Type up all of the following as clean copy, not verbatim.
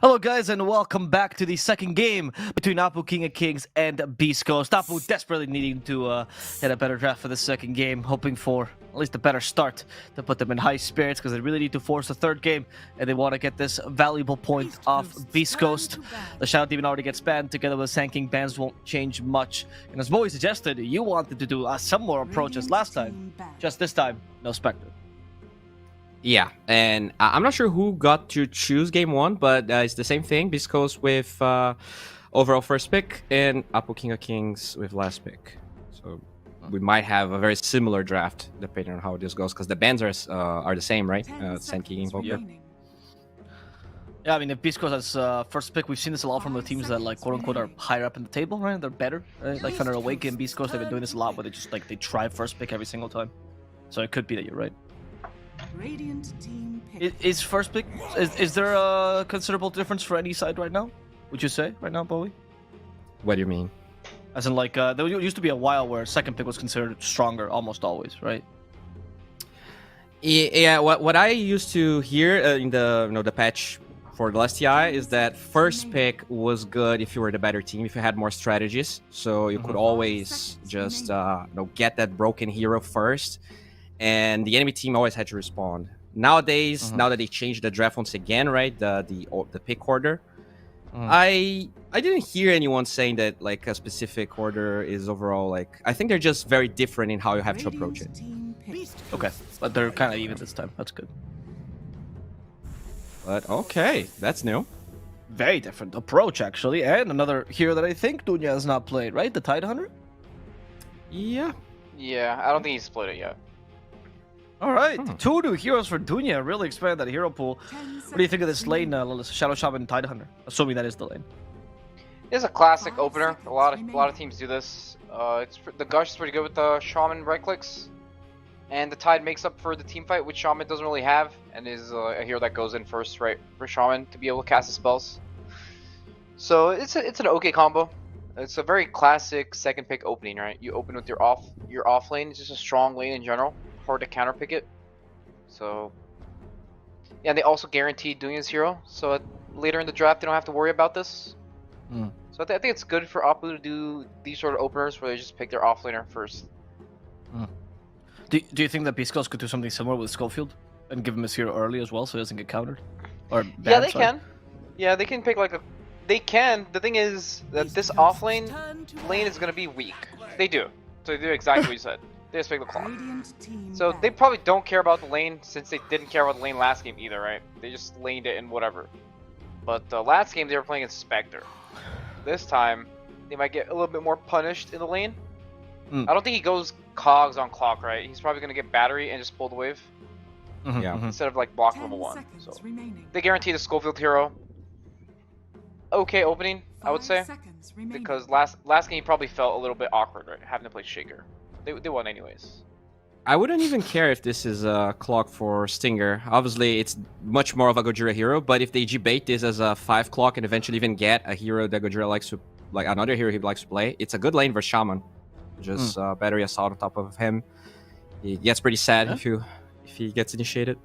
Hello guys and welcome back to the second game between Apu King of Kings and Beastcoast. Apu desperately needing to get a better draft for the second game, hoping for at least a better start to put them in high spirits because they really need to force the third game and they want to get this valuable point off Beastcoast. The Shadow Demon already gets banned together with Sand King bans won't change much. And as Moe suggested, you wanted to do a similar approach as last time, just this time, no Spectre. Yeah, and I'm not sure who got to choose game one, but it's the same thing. Beastcoast with overall first pick and Apu King of Kings with last pick. So we might have a very similar draft depending on how this goes, because the bans are the same, right? Sand King Invoker. Yeah, I mean, if Beastcoast has first pick, we've seen this a lot from the teams that, like, quote-unquote, are higher up in the table, right? They're better, right? Like Thunder Awake and Beastcoast, they've been doing this a lot, where they just, like, they try first pick every single time. So it could be that you're right. Radiant team pick. Is first pick, is there a considerable difference for any side right now? Would you say, right now, Bowie? What do you mean? As in, like, there used to be a while where second pick was considered stronger, almost always, right? Yeah, what I used to hear in the the patch for the last TI is that first pick was good if you were the better team, if you had more strategies. So you could always just get that broken hero first, and the enemy team always had to respond. Nowadays, now that they changed the draft once again, right, the pick order, I didn't hear anyone saying that like a specific order is overall like. I think they're just very different in how you have to approach it. Okay, but they're kind of even this time. That's good. But okay, that's new. Very different approach, actually. And another hero that I think Dunya has not played, right? The Tide Hunter? Yeah. Yeah, I don't think he's split it yet. All right, 2 new heroes for Dunya. Really expand that hero pool. What do you think of this lane, Shadow Shaman and Tide Hunter? Assuming that is the lane. It's a classic opener. A lot of teams do this. The Gush is pretty good with the Shaman right clicks, and the Tide makes up for the team fight, which Shaman doesn't really have, and is a hero that goes in first, right, for Shaman to be able to cast the spells. So it's an okay combo. It's a very classic second pick opening, right? You open with your off lane. It's just a strong lane in general. Hard to counter pick it. So yeah, they also guaranteed doing his hero. So later in the draft, they don't have to worry about this. So I think it's good for Apu to do these sort of openers where they just pick their offlaner first. Do you think that Beastcoast could do something similar with Schofield and give him his hero early as well, so he doesn't get countered? Or banned, Yeah, they sorry? can. Yeah, they can pick like a. They can. The thing is that this offlane lane is gonna be weak. They do. So they do exactly what you said. They just pick the clock. So they probably don't care about the lane since they didn't care about the lane last game either, right? They just laned it in whatever. But last game they were playing as Spectre. This time they might get a little bit more punished in the lane. I don't think he goes cogs on clock, right? He's probably gonna get battery and just pull the wave instead of like block level 1. So they guarantee the Schofield hero. Okay opening, I would say, because last game he probably felt a little bit awkward, right? Having to play Shaker. They won anyways. I wouldn't even care if this is a clock for Stinger. Obviously, it's much more of a Gojira hero, but if they debate this as a 5 clock and eventually even get a hero that Gojira likes to, like another hero he likes to play, it's a good lane versus Shaman. Just battery assault on top of him. He gets pretty sad if he gets initiated.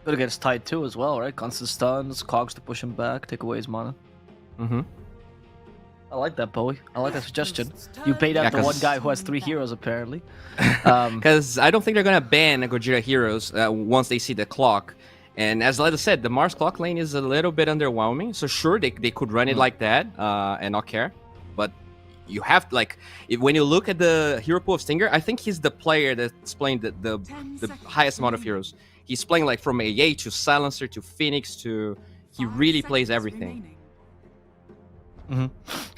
But it gets tied too as well, right? Constant stuns, cogs to push him back, take away his mana. I like that, Bowie. I like that suggestion. You bait out the one guy who has 3 heroes, apparently. Because I don't think they're gonna ban Gojira heroes once they see the clock. And as Leda said, the Mars clock lane is a little bit underwhelming. So sure, they could run it like that and not care. But you have to, like, when you look at the hero pool of Stinger, I think he's the player that's playing the highest amount of heroes. He's playing like from AA to Silencer to Phoenix to... He really plays everything.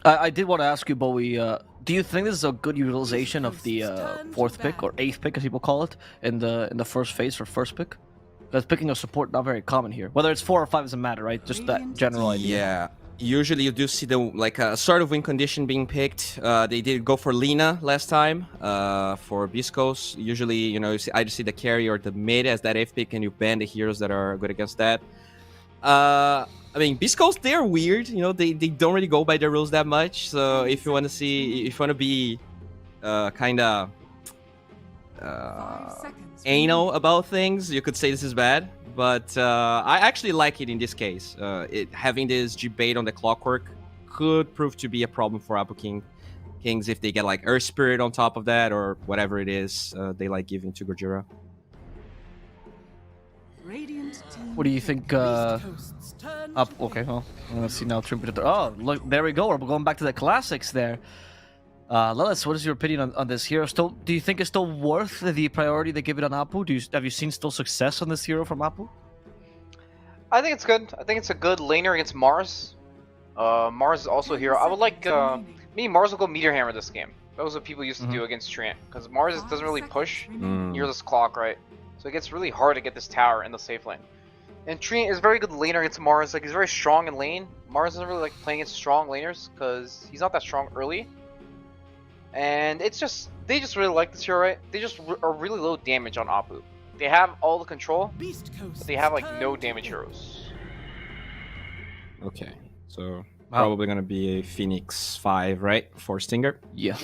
I did want to ask you, Bowie, do you think this is a good utilization of the 4th pick, or 8th pick as people call it, in the first phase for first pick? Because picking a support not very common here. Whether it's 4 or 5 doesn't matter, right? Just that general idea. Yeah. Usually you do see the a sort of win condition being picked. They did go for Lina last time for Beastcoast. Usually, you know, you either see the carry or the mid as that 8th pick, and you ban the heroes that are good against that. I mean, Beastcoast, they're weird. You know, they don't really go by their rules that much. So if you want to be kind of anal about things, you could say this is bad, but I actually like it in this case. Having this debate on the clockwork could prove to be a problem for Kings if they get like Earth Spirit on top of that or whatever it is they like giving to Gojira. What do you think? Up. Okay. Well, let's see now. Oh, look, there we go. We're going back to the classics there. Lilith, what is your opinion on this hero? Do you think it's still worth the priority they give it on Apu? Have you seen still success on this hero from Apu? I think it's good. I think it's a good laner against Mars. Mars is also a hero. I would like maybe Mars will go Meteor Hammer this game. That was what people used to do against Treant, because Mars doesn't really push near this clock, right? So it gets really hard to get this tower in the safe lane. And Treant is very good laner against Mars. Like, he's very strong in lane. Mars doesn't really like playing against strong laners because he's not that strong early. And it's just, they just really like this hero, right? They just are really low damage on Apu. They have all the control, but they have like no damage heroes. Okay, so probably gonna be a Phoenix 5, right? For Stinger? Yeah.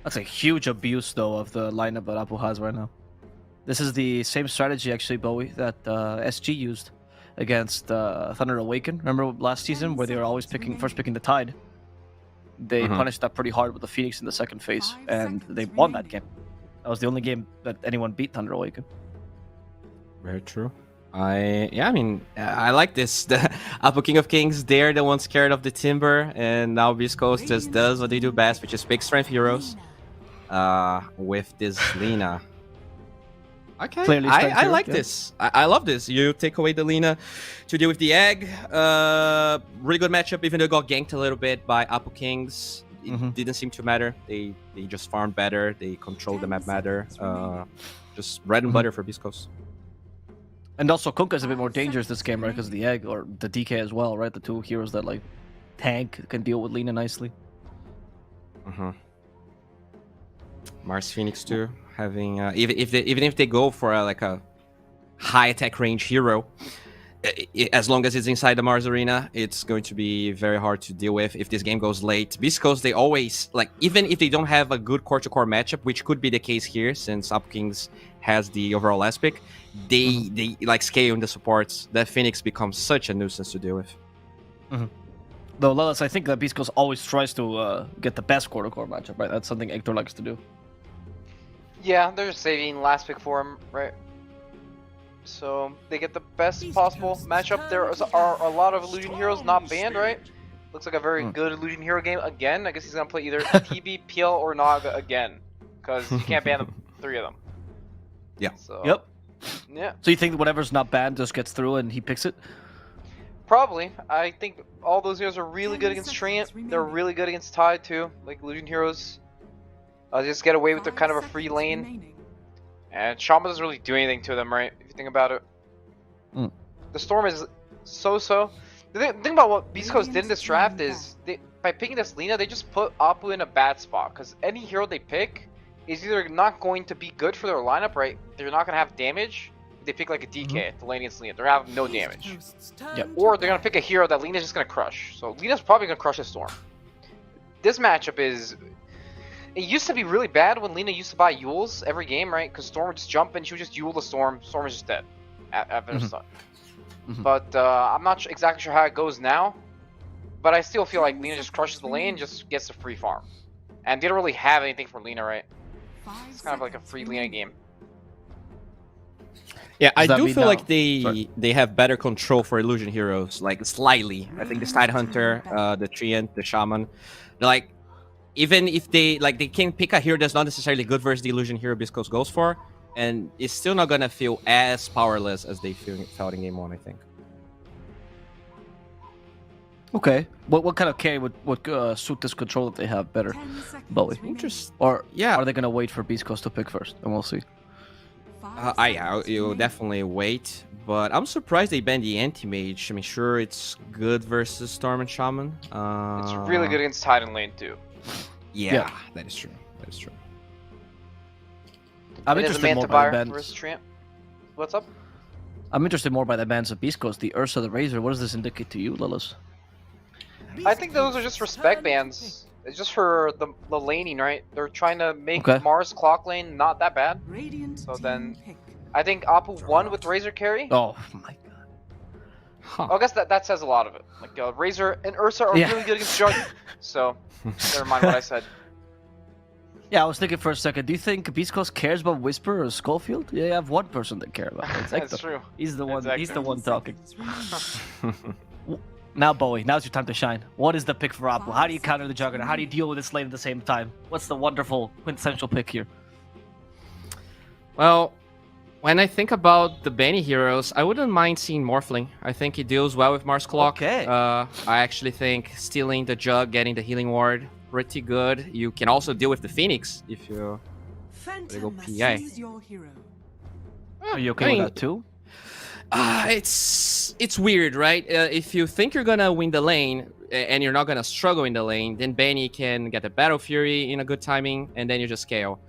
That's a huge abuse, though, of the lineup that Apu has right now. This is the same strategy, actually, Bowie, that SG used against Thunder Awaken. Remember last season where they were always first picking the Tide? They punished that pretty hard with the Phoenix in the second phase, and they won that game. That was the only game that anyone beat Thunder Awaken. Very true. I like this. The Apu King of Kings, they're the ones scared of the Timber, and now Beastcoast just does what they do best, which is pick strength heroes with this Lina. Okay, Clearly I like this. I love this. You take away the Lina to deal with the egg. Really good matchup, even though it got ganked a little bit by Apu Kings. It didn't seem to matter. They just farmed better. They controlled the map better. Just bread and butter for Beastcoast. And also, Kunkka is a bit more dangerous this game, right? Because of the egg, or the DK as well, right? The two heroes that, like, tank, can deal with Lina nicely. Mars Phoenix too, having even if they go for a high attack range hero, as long as it's inside the Mars arena, it's going to be very hard to deal with if this game goes late. Beastcoast, they always, like, even if they don't have a good core to core matchup, which could be the case here since Apu Kings has the overall last pick, they like scale in the supports. That Phoenix becomes such a nuisance to deal with. Though, Lelis, I think that Beastcoast always tries to get the best core to core matchup, right? That's something Hector likes to do. Yeah, they're just saving last pick for him, right? So they get the best possible matchup. There are a lot of illusion heroes not banned, right? Looks like a very good illusion hero game again. I guess he's gonna play either TB, PL, or Naga again, because you can't ban them, 3 of them. Yeah. So, Yep. Yeah. So you think whatever's not banned just gets through and he picks it? Probably. I think all those heroes are really good against Treant. They're really good against Tide too, like illusion heroes. Just get away with their kind of a free lane. And Shaman doesn't really do anything to them, right? If you think about it. The Storm is so-so. The thing about what Beastcoast did in this draft is, by picking this Lina, they just put Apu in a bad spot. Because any hero they pick is either not going to be good for their lineup, right? They're not going to have damage. They pick like a DK to lane against Lina. They're going to have no damage. Yep. Or they're going to pick a hero that Lina's just going to crush. So Lina's probably going to crush the Storm. This matchup is... It used to be really bad when Lina used to buy Yules every game, right? Because Storm would just jump and she would just Yule the Storm. Storm is just dead after the stun. But I'm not exactly sure how it goes now. But I still feel like Lina just crushes the lane, just gets a free farm. And they don't really have anything for Lina, right? It's kind of like a free Lina game. Yeah, I do feel like they have better control for illusion heroes, like slightly. I think the Side Hunter, the Treant, the Shaman, they're like, even if they can pick a hero that's not necessarily good versus the illusion hero Beastcoast goes for, and it's still not gonna feel as powerless as they felt in game 1, I think. Okay. What kind of carry would suit this control that they have better, Bowie? Interesting. Or yeah, are they gonna wait for Beastcoast to pick first, and we'll see? You'll definitely wait, but I'm surprised they banned the anti-mage. I mean, sure, it's good versus Storm and Shaman. It's really good against Tide and lane too. Yeah, that is true. That is true. I'm interested more by the bans. Versus Treant. What's up? I'm interested more by the bans of Beastcoast. The Ursa, the Razor. What does this indicate to you, Lilith? I think those are just respect bans. It's just for the laning, right? They're trying to make Okay. Mars clock lane not that bad. Radiant So team then- pick. I think Apu won with Razor carry. Oh my god. Huh. I guess that says a lot of it. Like Razor and Ursa are Yeah. really good against Jug. So never mind what I said. Yeah, I was thinking for a second. Do you think Beastcoast cares about Whisper or Schofield? Yeah, you have one person that cares about it. It's That's Hector. true. He's the one. It's He's the Hector. one talking. Seconds remaining. Now, Bowie, now's your time to shine. What is the pick for Apu? How do you counter the Juggernaut? How do you deal with this lane at the same time? What's the wonderful quintessential pick here? Well, when I think about the Benny heroes, I wouldn't mind seeing Morphling. I think he deals well with Mars Clock. Okay. I actually think stealing the Jug, getting the healing ward, pretty good. You can also deal with the Phoenix if you... Phantom PI. seize your hero. Are you okay I mean, with that too? It's weird, right? If you think you're gonna win the lane and you're not gonna struggle in the lane, then Benny can get the Battle Fury in a good timing, and then you just scale.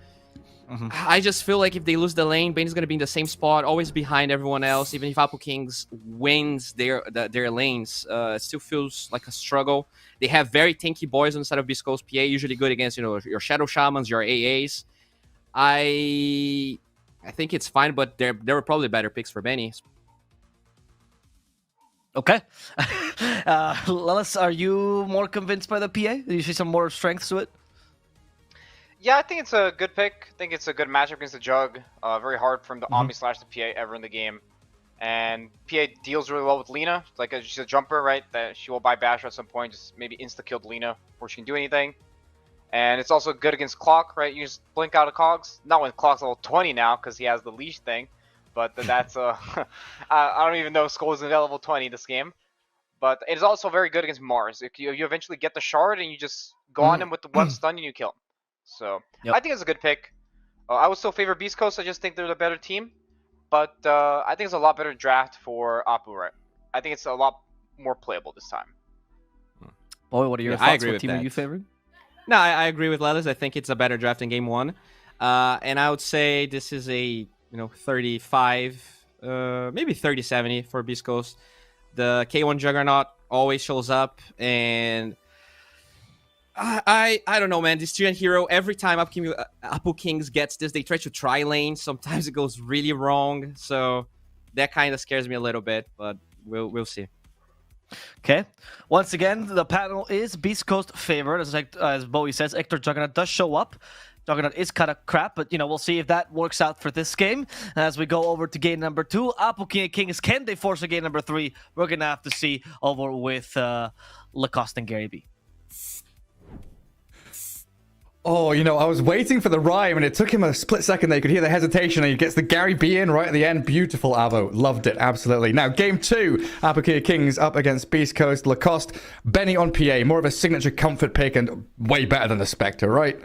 Mhm. I just feel like if they lose the lane, Benny's gonna be in the same spot, always behind everyone else. Even if Apple Kings wins their lanes, it still feels like a struggle. They have very tanky boys on the side of Beastcoast PA, usually good against your Shadow Shamans, your AAs. I think it's fine, but there were probably better picks for Benny. Okay. Lilith, are you more convinced by the PA? Do you see some more strengths to it? Yeah, I think it's a good pick. I think it's a good matchup against the Jug. Very hard for him to Mhm. Omni slash the PA ever in the game. And PA deals really well with Lina. Like she's a jumper, right? That she will buy Basher at some point, just maybe insta-killed Lina before she can do anything. And it's also good against Clock, right? You just blink out of Cogs. Not when Clock's level 20 now, because he has the leash thing. But that's I don't even know if Skull is level 20 this game. But it is also very good against Mars. If you eventually get the shard and you just go on him with the one stun and you kill him. So Yep. I think it's a good pick. I would still favor Beast Coast. I just think they're the better team. But I think it's a lot better draft for Apu, right? I think it's a lot more playable this time. Boy, what are your Yeah, thoughts? I agree What with team are that. you favoring? No, I agree with Lelis. I think it's a better draft in game one. And I would say this is a 35, maybe 30-70 for Beast Coast. The K1 Juggernaut always shows up, and I don't know, man. This student hero, every time Apple Kings gets this, they try to try lane. Sometimes it goes really wrong, so that kind of scares me a little bit. But we'll see. Okay. Once again, the panel is Beast Coast favored. As Bowie says, Hector Juggernaut does show up. Juggernaut is kind of crap, but we'll see if that works out for this game. As we go over to game number 2, Apple King and Kings, can they force a game number 3? We're gonna have to see over with Lacoste and Gary B. Oh, I was waiting for the rhyme, and it took him a split second there. You could hear the hesitation, and he gets the Gary B in right at the end. Beautiful, Avo. Loved it, absolutely. Now, game 2, Apple Kings up against Beast Coast. Lacoste, Benny on PA. More of a signature comfort pick, and way better than the Spectre, right?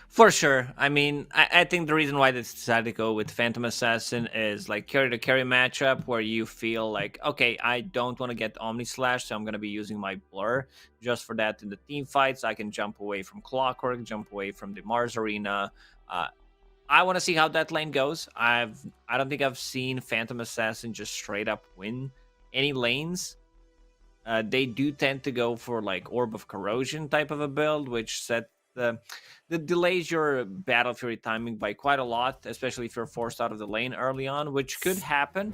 For sure. I mean, I think the reason why they decided to go with Phantom Assassin is like carry-to-carry matchup where you feel like, okay, I don't want to get Omni Slash, so I'm going to be using my Blur just for that in the team fights. I can jump away from Clockwork, jump away from the Mars Arena. I want to see how that lane goes. I don't think I've seen Phantom Assassin just straight up win any lanes. They do tend to go for like Orb of Corrosion type of a build, which that delays your Battle Fury timing by quite a lot, especially if you're forced out of the lane early on, which could happen.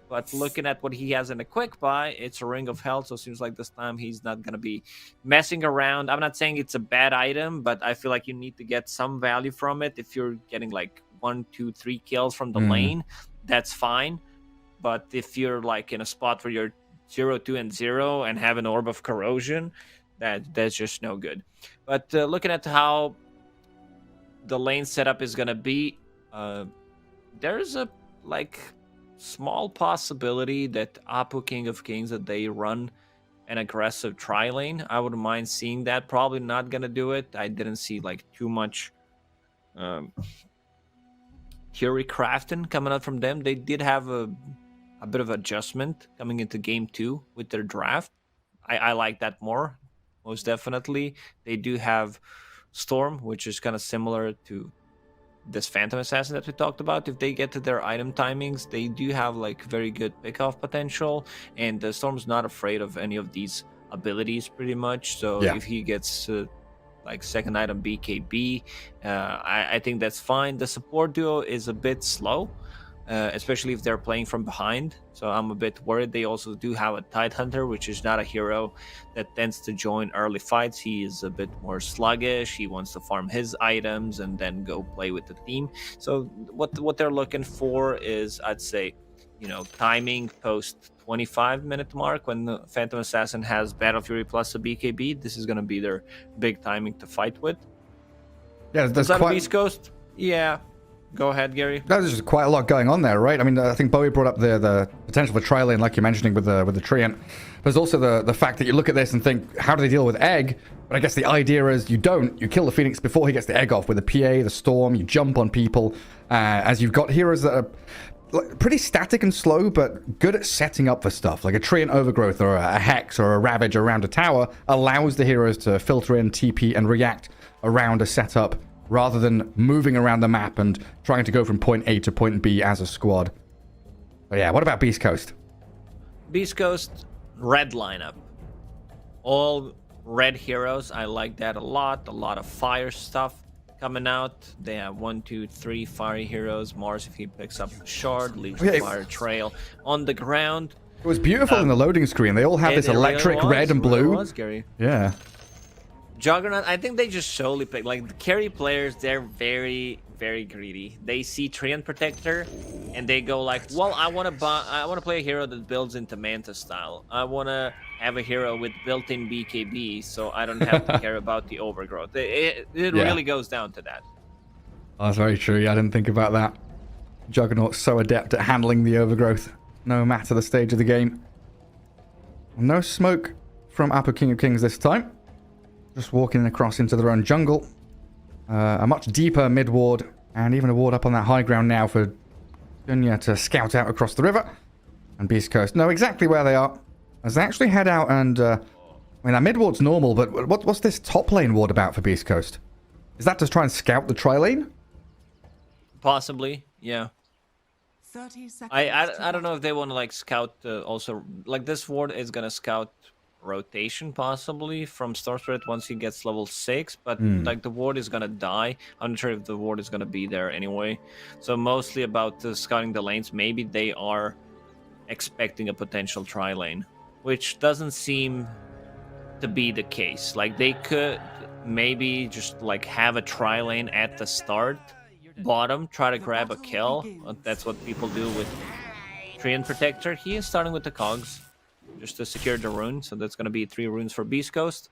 But looking at what he has in a quick buy, it's a Ring of Hell, so it seems like this time he's not going to be messing around. I'm not saying it's a bad item, but I feel like you need to get some value from it. If you're getting like 1, 2, 3 kills from the lane, that's fine. But if you're like in a spot where you're 0, 2, and 0 and have an Orb of Corrosion, that's just no good. But looking at how the lane setup is going to be, there's a small possibility that Apu King of Kings, that they run an aggressive tri lane. I wouldn't mind seeing that. Probably not going to do it. I didn't see too much Fury crafting coming out from them. They did have a bit of adjustment coming into game 2 with their draft. I like that more, most definitely. They do have Storm, which is kind of similar to this Phantom Assassin that we talked about. If they get to their item timings, they do have very good pickoff potential, and Storm's not afraid of any of these abilities pretty much. So Yeah. if he gets like second item BKB, I think that's fine. The support duo is a bit slow, especially if they're playing from behind. So I'm a bit worried. They also do have a Tidehunter, which is not a hero that tends to join early fights. He is a bit more sluggish. He wants to farm his items and then go play with the team. So what they're looking for is, I'd say, timing post 25-minute mark when the Phantom Assassin has Battle Fury plus a BKB. This is going to be their big timing to fight with. Yeah, there's Is that a quite... Beast Coast? Yeah. Go ahead, Gary. There's just quite a lot going on there, right? I mean, I think Bowie brought up the potential for tri-lane, like you're mentioning with the Treant. There's also the fact that you look at this and think, how do they deal with egg? But I guess the idea is you kill the Phoenix before he gets the egg off with the PA, the Storm, you jump on people, as you've got heroes that are pretty static and slow, but good at setting up for stuff. Like a Treant Overgrowth or a Hex or a Ravage around a tower allows the heroes to filter in, TP, and react around a setup, rather than moving around the map and trying to go from point A to point B as a squad. But yeah, what about Beast Coast? Beast Coast, red lineup. All red heroes. I like that a lot. A lot of fire stuff coming out. They have 1, 2, 3 fiery heroes. Mars, if he picks up a shard, leaves a fire trail on the ground. It was beautiful in the loading screen. They all have this electric red and blue. It was, Gary. Yeah. Juggernaut, I think they just solely pick, like, the carry players, they're very, very greedy. They see Treant Protector, and they go like, well, I want to play a hero that builds into Manta style. I want to have a hero with built-in BKB, so I don't have to care about the overgrowth. It really goes down to that. Oh, that's very true. Yeah, I didn't think about that. Juggernaut's so adept at handling the overgrowth, no matter the stage of the game. No smoke from Apple King of Kings this time. Just walking across into their own jungle. A much deeper mid ward, and even a ward up on that high ground now for Dunya to scout out across the river. And Beast Coast know exactly where they are, as they actually head out and... I mean, that mid ward's normal, but what's this top lane ward about for Beast Coast? Is that to try and scout the tri-lane? Possibly, yeah. 30 seconds. I don't know if they want to, like, scout also... Like, this ward is going to scout rotation possibly from Storm Spirit once he gets level 6, but like the ward is gonna die. I'm not sure if the ward is gonna be there anyway, so mostly about scouting the lanes. Maybe they are expecting a potential tri lane, which doesn't seem to be the case. Like, they could maybe just like have a tri lane at the start, bottom, try to grab a kill. That's what people do with Treant Protector. He is starting with the cogs just to secure the rune, so that's going to be 3 runes for Beast Coast.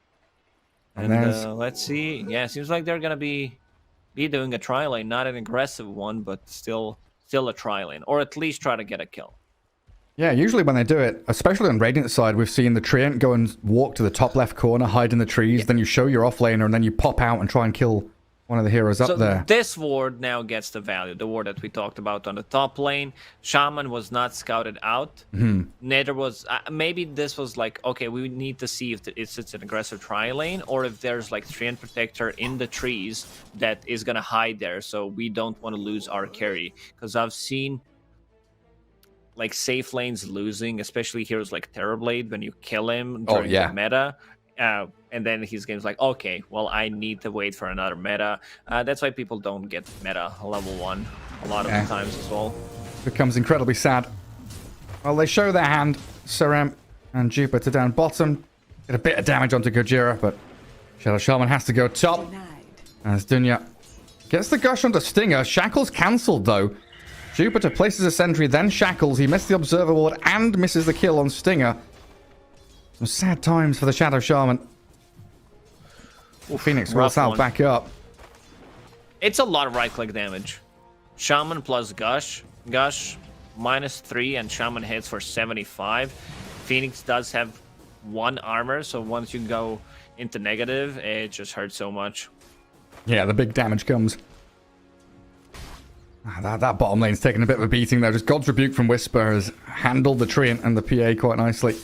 And let's see. Yeah, seems like they're going to be doing a tri-lane, not an aggressive one, but still a tri-lane, or at least try to get a kill. Yeah, usually when they do it, especially on Radiant side, we've seen the Treant go and walk to the top left corner, hide in the trees, then you show your offlaner, and then you pop out and try and kill one of the heroes up there. This ward now gets the value, the ward that we talked about on the top lane. Shaman was not scouted out. Neither was... maybe this was like, okay, we need to see if it's an aggressive tri-lane, or if there's like Treant Protector in the trees that is going to hide there, so we don't want to lose our carry. Because I've seen like safe lanes losing, especially heroes like Terrorblade, when you kill him during the meta. And then his game's like, okay, well, I need to wait for another meta. That's why people don't get meta level 1 a lot of the times as well. Becomes incredibly sad. Well, they show their hand. Serem and Jupiter down bottom. Get a bit of damage onto Gojira, but Shadow Shaman has to go top. As Dunya gets the gush onto Stinger. Shackles cancelled, though. Jupiter places a sentry, then Shackles. He missed the Observer Ward and misses the kill on Stinger. Some sad times for the Shadow Shaman. Phoenix will out back up. It's a lot of right-click damage. Shaman plus Gush. Gush -3 and Shaman hits for 75. Phoenix does have 1 armor, so once you go into negative, it just hurts so much. Yeah, the big damage comes. That bottom lane's taking a bit of a beating, though. Just God's Rebuke from Whisper has handled the Treant and the PA quite nicely.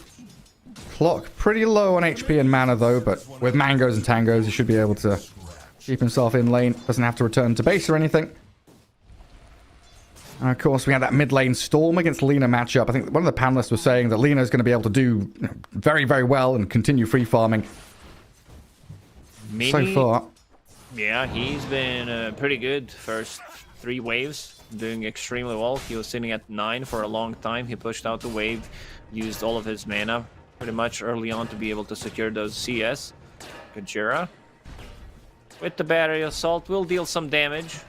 Clock pretty low on HP and mana, though, but with Mangoes and Tangos, he should be able to keep himself in lane. Doesn't have to return to base or anything. And of course, we had that mid lane Storm against Lina matchup. I think one of the panelists was saying that Lina is going to be able to do very, very well and continue free farming. Mini, So far. yeah, he's been pretty good first 3 waves, doing extremely well. He was sitting at 9 for a long time. He pushed out the wave, used all of his mana pretty much early on to be able to secure those CS. Gojira with the battery assault will deal some damage.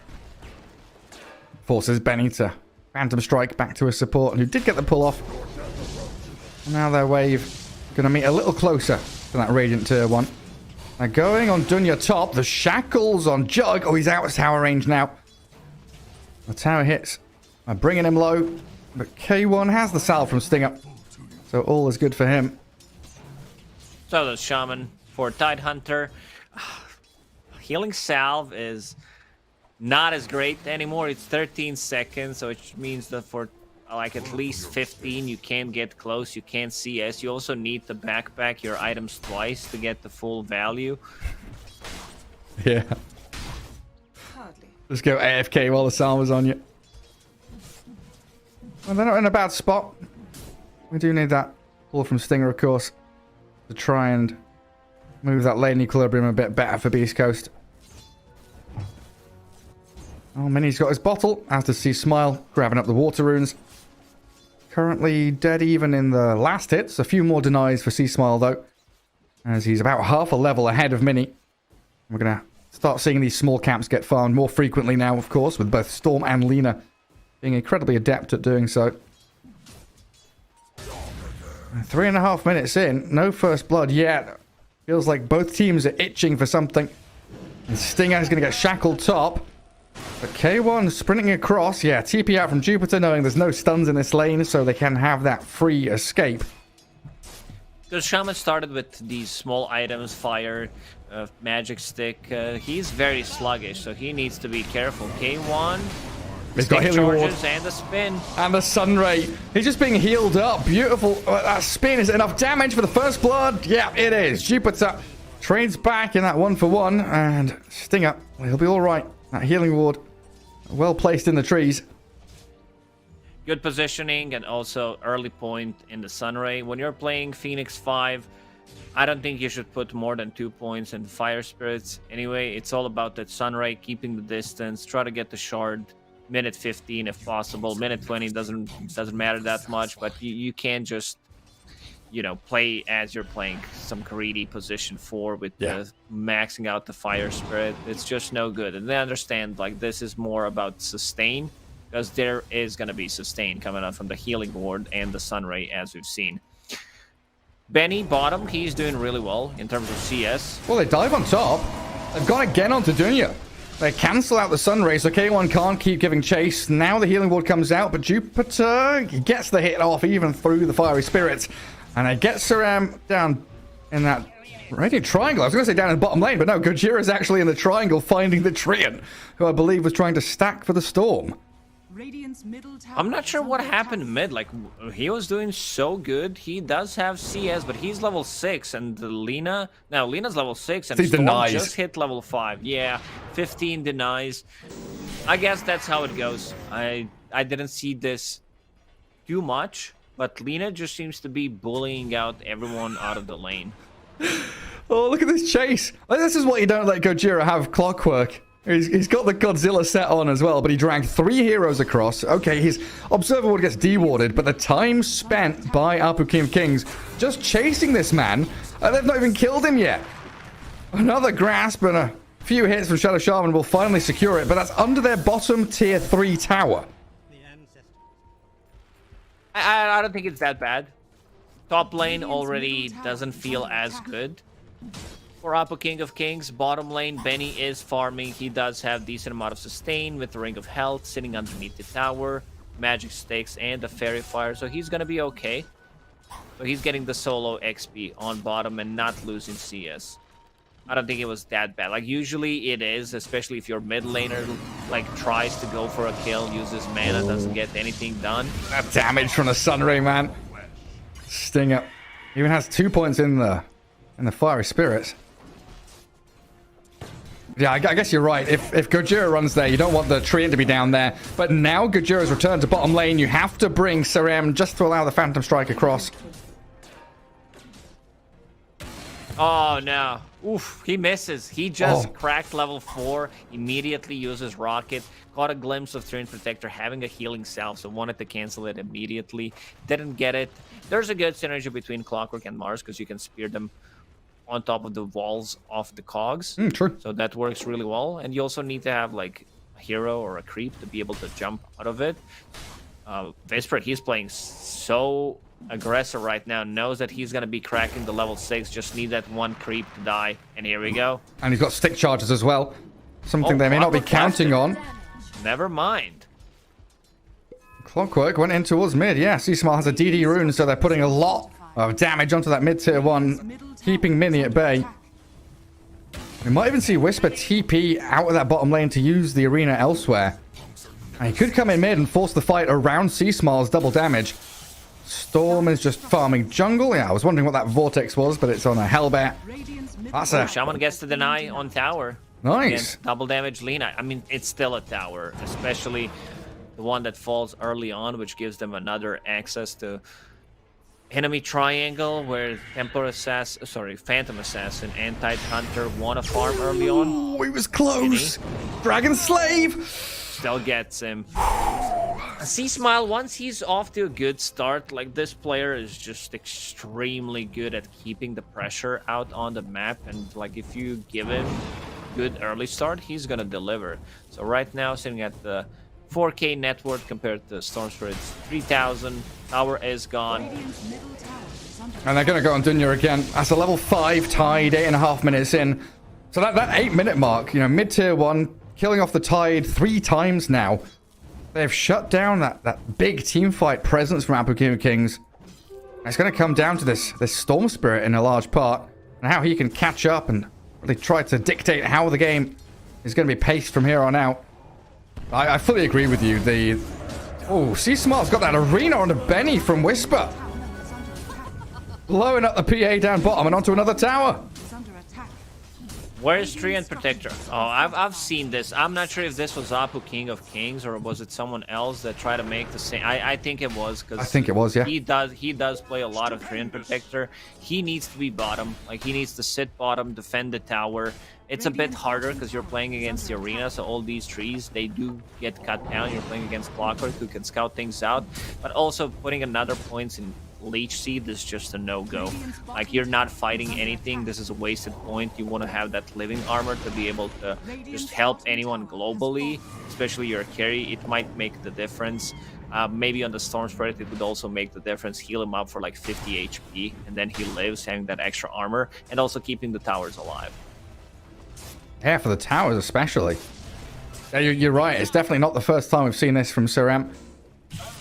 Forces Benny to Phantom Strike back to his support, who did get the pull off. Now their wave going to meet a little closer to that Radiant Tier 1. They're going on Dunya top. The shackles on Jug. Oh, he's out of tower range now. The tower hits are bringing him low, but K1 has the salve from Stinger, so all is good for him. So the Shaman for Tidehunter. Healing Salve is not as great anymore. It's 13 seconds, so which means that for like at least 15 you can't get close, you can't CS. You also need to backpack your items twice to get the full value. Yeah. Just go AFK while the salve is on you. Well, they're not in a bad spot. We do need that pull from Stinger, of course, to try and move that lane equilibrium a bit better for Beastcoast. Oh, Mini's got his bottle, as does see Smile, grabbing up the water runes. Currently dead even in the last hits. A few more denies for C Smile though, as he's about half a level ahead of Mini. We're going to start seeing these small camps get farmed more frequently now, of course, with both Storm and Lina being incredibly adept at doing so. 3.5 minutes in, no first blood yet. Feels like both teams are itching for something. And Stinger is going to get shackled top. But K1 sprinting across. Yeah, TP out from Jupiter, knowing there's no stuns in this lane, so they can have that free escape. The Shaman started with these small items, fire, magic stick. He's very sluggish, so he needs to be careful. K1, He's got healing ward. charges and the spin. And the Sunray. He's just being healed up. Beautiful. That spin is enough damage for the first blood. Yeah, it is. Jupiter trades back in that 1-for-1. And Stinger, he'll be all right. That healing ward, well placed in the trees. Good positioning and also early point in the Sunray. When you're playing Phoenix 5, I don't think you should put more than 2 points in Fire Spirits. Anyway, it's all about that Sunray, keeping the distance, try to get the shard. Minute 15 if possible. Minute 20 doesn't matter that much, but you can't just, you know, play as you're playing some greedy position 4 with the maxing out the Fire Spirit. It's just no good. And they understand like this is more about sustain, because there is going to be sustain coming out from the healing ward and the Sunray, as we've seen. Benny bottom, he's doing really well in terms of CS. Well, they dive on top. They've gone again onto Dunya. They cancel out the Sunray, so K1 can't keep giving chase. Now the healing ward comes out, but Jupiter gets the hit off even through the Fiery Spirits. And it gets Saram down in that Radiant Triangle. I was going to say down in the bottom lane, but no, Gojira's actually in the triangle finding the Treant, who I believe was trying to stack for the Storm. I'm not sure what happened mid. Like, he was doing so good. He does have CS, but he's level 6. And Lina... Now, Lina's level 6, and Storm just hit level 5. Yeah, 15 denies. I guess that's how it goes. I didn't see this too much, but Lina just seems to be bullying out everyone out of the lane. Oh, look at this chase. This is what you don't let Gojira have clockwork. He's got the Godzilla set on as well, but he dragged 3 heroes across. Okay, his Observer Ward gets dewarded, but the time spent by Apu King of Kings just chasing this man, they've not even killed him yet. Another grasp and a few hits from Shadow Shaman will finally secure it, but that's under their bottom tier 3 tower. I don't think it's that bad. Top lane already doesn't feel as good. For Apu King of Kings, bottom lane, Benny is farming. He does have decent amount of sustain with the Ring of Health sitting underneath the tower, magic sticks, and the Fairy Fire, so he's gonna be okay. So he's getting the solo XP on bottom and not losing CS. I don't think it was that bad. Like, usually it is, especially if your mid laner, like, tries to go for a kill, uses mana, doesn't get anything done. That damage from the Sunray, man. Stinger even has 2 points in the Fiery Spirits. Yeah, I guess you're right. If Gojira runs there, you don't want the Treant to be down there. But now Gojira's returned to bottom lane. You have to bring Sarem just to allow the Phantom Strike across. Oh, no. Oof, he misses. He just cracked level 4, immediately uses Rocket, got a glimpse of Treant Protector having a healing salve, so wanted to cancel it immediately. Didn't get it. There's a good synergy between Clockwork and Mars because you can spear them on top of the walls of the cogs. True. So that works really well. And you also need to have like a hero or a creep to be able to jump out of it. Vesper, he's playing so aggressive right now, knows that he's going to be cracking the level 6, just need that one creep to die. And here we go. And he's got stick charges as well. Something they may not be counting on. Never mind. Clockwork went in towards mid. Yeah, Seasmile has a DD rune, so they're putting a lot of damage onto that mid tier 1, keeping Mini at bay. We might even see Whisper TP out of that bottom lane to use the arena elsewhere. And he could come in mid and force the fight around Seasmile's double damage. Storm is just farming jungle. Yeah, I was wondering what that Vortex was, but it's on a Hellbat. That's a... Shaman gets to deny on tower. Nice. Double damage Lina. I mean, it's still a tower, especially the one that falls early on, which gives them another access to enemy triangle where Phantom Assassin and Tide Hunter want to farm early on. Oh, he was close. Dragon Slave. Still gets him. Seasmile, once he's off to a good start, like this player is just extremely good at keeping the pressure out on the map, and like if you give him good early start, he's gonna deliver. So right now, sitting at the 4K net worth compared to Storm Spirit's 3,000. Tower is gone. And they're going to go on Dunya again. That's a level 5 Tide, 8.5 minutes in. So that 8-minute mark, you know, mid-tier 1, killing off the Tide 3 times now. They've shut down that big team fight presence from Apple King of Kings. And it's going to come down to this Storm Spirit in a large part, and how he can catch up and really try to dictate how the game is going to be paced from here on out. I fully agree with you. C-Smart's got that arena on a Benny from Whisper. Blowing up the PA down bottom and onto another tower. Where's Treant Protector? Oh, I've seen this. I'm not sure if this was Apu King of Kings or was it someone else that tried to make the same. I think it was, because I think it was, yeah. He does play a lot of Treant Protector. He needs to be bottom. Like, he needs to sit bottom, defend the tower. It's a bit harder because you're playing against the arena, so all these trees, they do get cut down. You're playing against Clockwork, who can scout things out, but also putting another points in Leech Seed is just a no-go. Like, you're not fighting anything. This is a wasted point. You want to have that living armor to be able to just help anyone globally, especially your carry. It might make the difference. Maybe on the Storm Spirit, it would also make the difference. Heal him up for like 50 HP, and then he lives, having that extra armor, and also keeping the towers alive. Yeah, for the towers especially. Yeah, you're right. It's definitely not the first time we've seen this from Saram.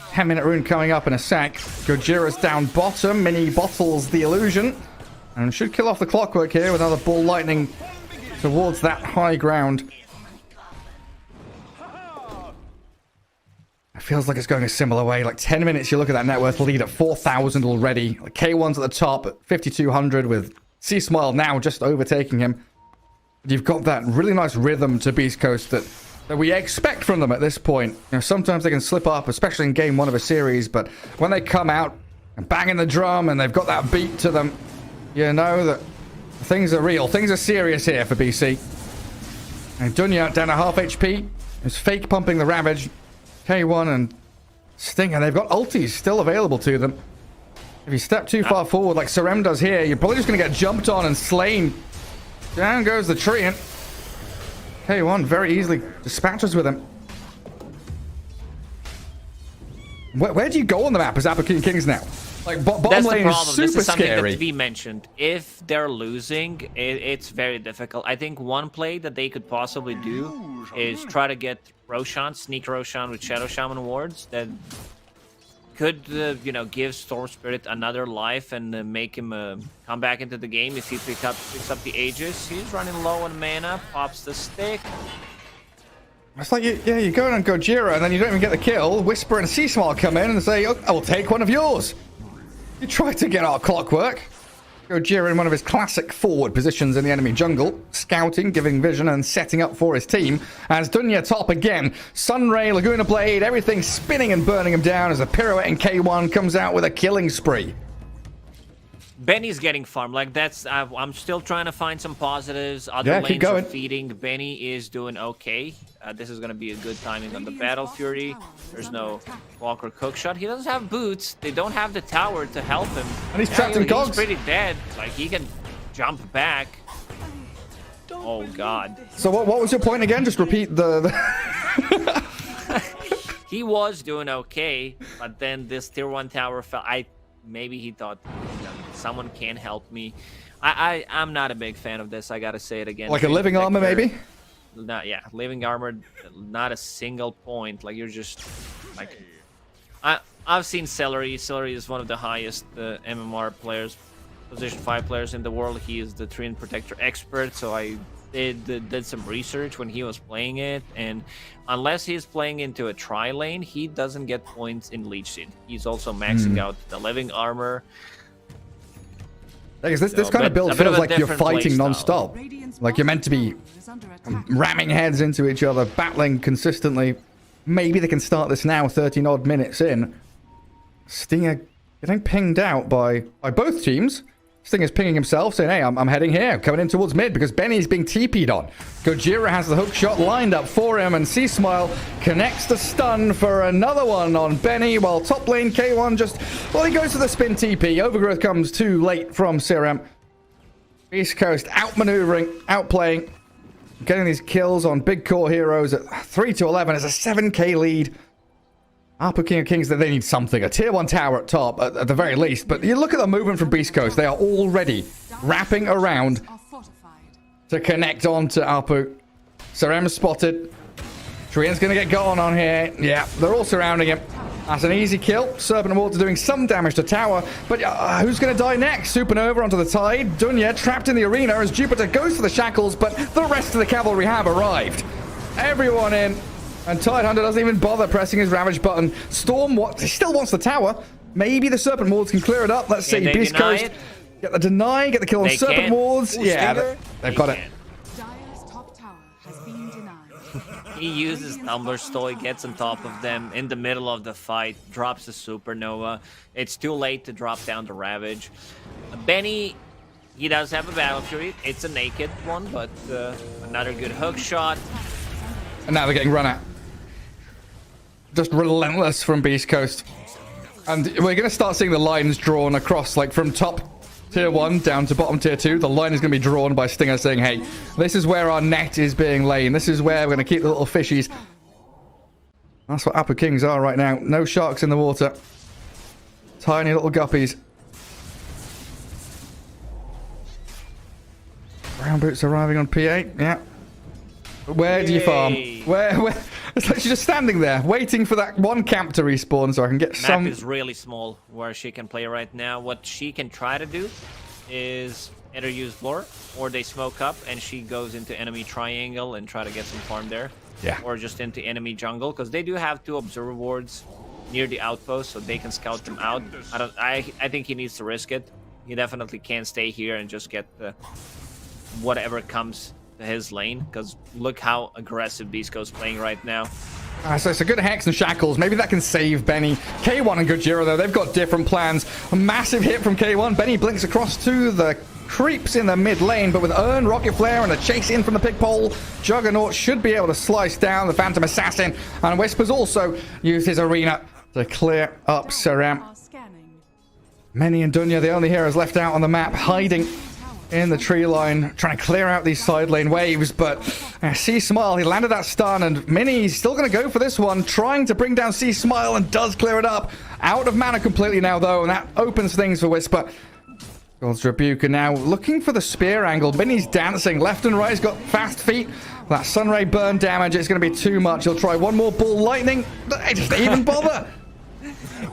10-minute rune coming up in a sec. Gojira's down bottom. Mini bottles the illusion. And should kill off the Clockwork here with another Ball Lightning towards that high ground. It feels like it's going a similar way. Like 10 minutes, you look at that net worth lead at 4,000 already. Like K1's at the top at 5,200 with C-Smile now just overtaking him. You've got that really nice rhythm to Beastcoast that we expect from them at this point. You know, sometimes they can slip up, especially in game 1 of a series, but when they come out and banging the drum and they've got that beat to them, you know that things are real. Things are serious here for BC. And Dunya down to half HP. Is fake pumping the Ravage. K1 and Stinger, they've got ultis still available to them. If you step too far forward like Sarem does here, you're probably just going to get jumped on and slain. Down goes the Treant. K1 very easily dispatches with him. Where do you go on the map as Apple King Kings now? Like, bottom lane is super this is something scary. That to be mentioned. If they're losing, it's very difficult. I think one play that they could possibly do is try to get Roshan, sneak Roshan with Shadow Shaman wards that could, give Storm Spirit another life and make him come back into the game if he picks up the Aegis. He's running low on mana, pops the stick. It's like, you go in and Gojira, and then you don't even get the kill. Whisper and C-Smile come in and say, oh, I'll take one of yours. You try to get our Clockwork. Gojira in one of his classic forward positions in the enemy jungle, scouting, giving vision, and setting up for his team. As Dunya top again, Sunray, Laguna Blade, everything spinning and burning him down as a pirouetting K1 comes out with a killing spree. Benny's getting farmed. Like, that's... I'm still trying to find some positives. Other Yeah, keep lanes are going. feeding. Benny is doing okay. This is going to be a good timing on the Battle Fury. There's no Walker Cook shot. He doesn't have boots. They don't have the tower to help him. And he's trapped in cogs. He's pretty dead. Like, he can jump back. Oh, God. So what was your point again? Just repeat the... He was doing okay, but then this tier 1 tower fell. Maybe he thought, someone can help me. I'm not a big fan of this. I gotta say it again. Like a living armor, maybe? Yeah, living armor, not a single point. Like, you're just like, I've seen Celery. Celery is one of the highest MMR players, position 5 players in the world. He is the Treant Protector expert. So I did some research when he was playing it, and unless he's playing into a tri lane, he doesn't get points in Leech Seed. He's also maxing out the living armor. This kind of build feels like you're fighting non-stop. Like you're meant to be ramming heads into each other, battling consistently. Maybe they can start this now, 13 odd minutes in. Stinger getting pinged out by both teams. Stinger's pinging himself, saying, hey, I'm heading here, coming in towards mid, because Benny's being TP'd on. Gojira has the hook shot lined up for him, and C-Smile connects the stun for another one on Benny, while top lane K1 just... Well, he goes for the spin TP. Overgrowth comes too late from Serum. Beastcoast outmaneuvering, outplaying, getting these kills on big core heroes at 3-11. It's a 7k lead. Apu King of Kings, they need something. A tier 1 tower at top, at the very least. But you look at the movement from Beastcoast. They are already wrapping around to connect on to Apu. Sarem spotted. Trian's going to get going on here. Yeah, they're all surrounding him. That's an easy kill. Serpent Water doing some damage to tower. But who's going to die next? Supernova onto the Tide. Dunya trapped in the arena as Jupiter goes for the shackles. But the rest of the cavalry have arrived. Everyone in. And Tidehunter doesn't even bother pressing his Ravage button. Storm, he still wants the tower. Maybe the Serpent Wards can clear it up. Let's see. Beastcoast, get the deny, get the kill on Serpent Wards. Yeah, they've got it. He uses Tumbler Stoy, gets on top of them in the middle of the fight, drops the Supernova. It's too late to drop down the Ravage. Benny, he does have a Battle Fury. It's a naked one, but another good hook shot. And now they're getting run at. Just relentless from Beastcoast. And we're going to start seeing the lines drawn across, like from top tier 1 down to bottom tier 2. The line is going to be drawn by Stinger saying, hey, this is where our net is being laid. This is where we're going to keep the little fishies. That's what Apu Kings are right now. No sharks in the water. Tiny little guppies. Brown Boots arriving on P8. Yeah. Where do you farm? Where? It's like she's just standing there, waiting for that one camp to respawn so I can get some... Map is really small where she can play right now. What she can try to do is either use lore, or they smoke up and she goes into enemy triangle and try to get some farm there. Yeah. Or just into enemy jungle, because they do have 2 observer wards near the outpost, so they can scout them out. I think he needs to risk it. He definitely can't stay here and just get the whatever comes his lane, because look how aggressive Beastcoast playing right now. So it's a good Hex and Shackles. Maybe that can save Benny. K1 and Gojira, though, they've got different plans. A massive hit from K1. Benny blinks across to the creeps in the mid lane, but with Urn, Rocket Flare, and a chase in from the pig pole, Juggernaut should be able to slice down the Phantom Assassin, and Whispers also used his arena to clear up Seram. Many and Dunya, the only heroes left out on the map, hiding in the tree line, trying to clear out these side lane waves, but C-Smile, he landed that stun, and Minnie's still going to go for this one, trying to bring down C-Smile, and does clear it up. Out of mana completely now, though, and that opens things for Whisper. God's Rebuke, and now looking for the spear angle. Minnie's dancing left and right, he's got fast feet. That Sunray burn damage, it's going to be too much. He'll try one more Bull Lightning. They just didn't even bother.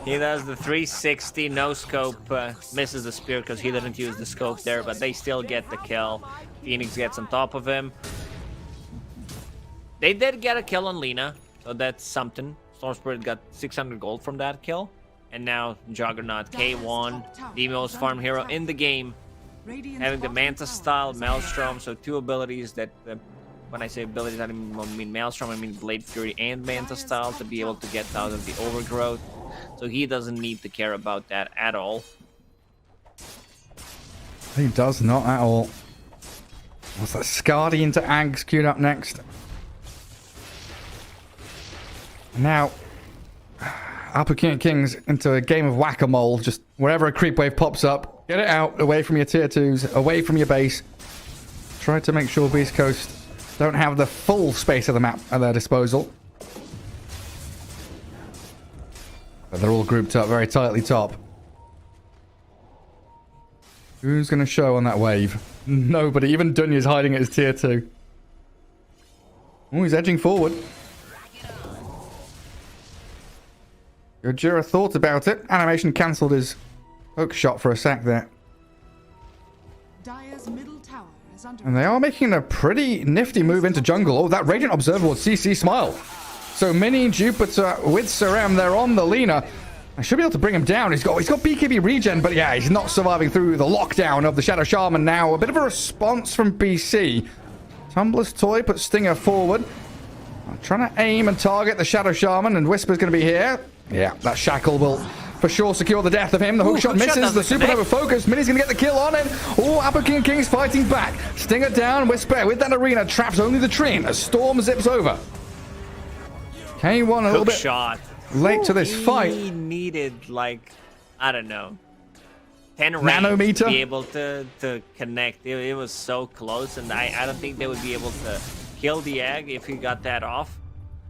He does the 360 no scope, misses the spear because he didn't use the scope there, but they still get the kill. Phoenix gets on top of him. They did get a kill on Lina, so that's something. Storm Spirit got 600 gold from that kill. And now Juggernaut, K1, the most farm hero in the game, having the Manta style, Maelstrom, so 2 abilities that, when I say abilities, I don't mean Maelstrom, I mean Blade Fury and Manta style to be able to get out of the overgrowth. So he doesn't need to care about that at all. He does not at all. What's that? Scardy into Ags queued up next. Now, Apple King Kings into a game of whack-a-mole. Just wherever a creep wave pops up, get it out, away from your tier 2s, away from your base. Try to make sure Beastcoast don't have the full space of the map at their disposal. But they're all grouped up very tightly top. Who's going to show on that wave? Nobody. Even Dunya's hiding at his tier 2. Oh, he's edging forward. Gojira thought about it. Animation cancelled his hook shot for a sec there. Dire's middle tower is under And they are making a pretty nifty move into jungle. Oh, that Radiant Observer would CC Smile. So Mini, Jupiter with Sarem, they're on the Lina. I should be able to bring him down. He's got BKB regen, but yeah, he's not surviving through the lockdown of the Shadow Shaman now. A bit of a response from BC. Tumblr's Toy puts Stinger forward. Trying to aim and target the Shadow Shaman, and Whisper's going to be here. Yeah, that Shackle will for sure secure the death of him. The hookshot misses. The Supernova focus. Mini's going to get the kill on him. Oh, Apple King King's fighting back. Stinger down. Whisper with that arena traps only the Trine as Storm zips over. K1 a little bit shot. Late to this fight. He needed, like, I don't know, 10 nanometer range to be able to connect. It was so close, and I don't think they would be able to kill the egg if he got that off.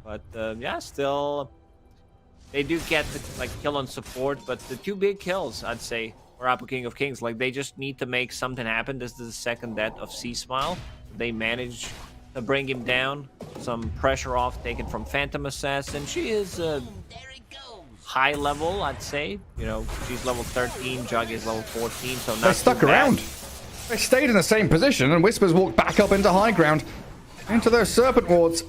But yeah, still, they do get the kill on support, but the 2 big kills, I'd say, for Apple King of Kings. Like, they just need to make something happen. This is the second death of C Smile. They manage to bring him down. Some pressure off taken from Phantom Assassin. She is high level, I'd say. You know, she's level 13, Jug is level 14, so not They stuck around. They stayed in the same position, and Whispers walked back up into high ground. Into those Serpent Wards.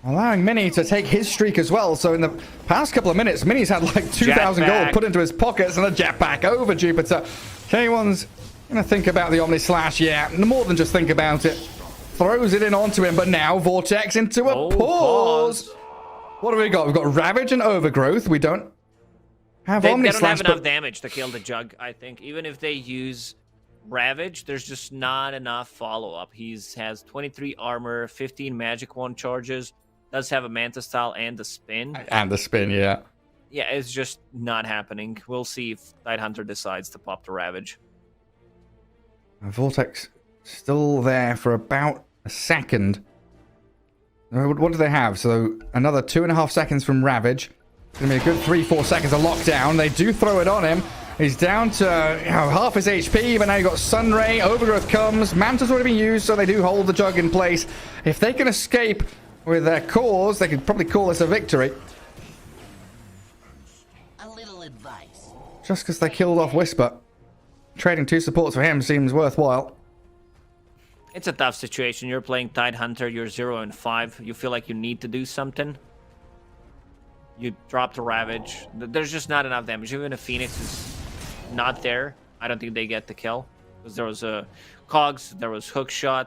Allowing Mini to take his streak as well. So in the past couple of minutes, Mini's had like 2,000 gold put into his pockets and a jetpack over Jupiter. K1's going to think about the Omni Slash. Yeah, more than just think about it. Throws it in onto him, but now Vortex into a pause. What have we got? We've got Ravage and Overgrowth. We don't have Omni Slash. They don't have enough damage to kill the Jug, I think. Even if they use Ravage, there's just not enough follow-up. He has 23 armor, 15 magic wand charges, does have a Manta style and a spin. And the spin, yeah. Yeah, it's just not happening. We'll see if Tidehunter decides to pop the Ravage. Vortex still there for about a second. What do they have? So another 2.5 seconds from Ravage. It's going to be a good 3-4 seconds of lockdown. They do throw it on him. He's down to half his HP, but now you've got Sunray. Overgrowth comes. Manta's already been used, so they do hold the Jug in place. If they can escape with their cause, they could probably call this a victory. A little advice. Just because they killed off Whisper. Trading 2 supports for him seems worthwhile. It's a tough situation. You're playing Tidehunter, you're 0 and 5. You feel like you need to do something. You drop the Ravage. There's just not enough damage. Even if Phoenix is not there, I don't think they get the kill. Because there was a Cogs, there was Hookshot.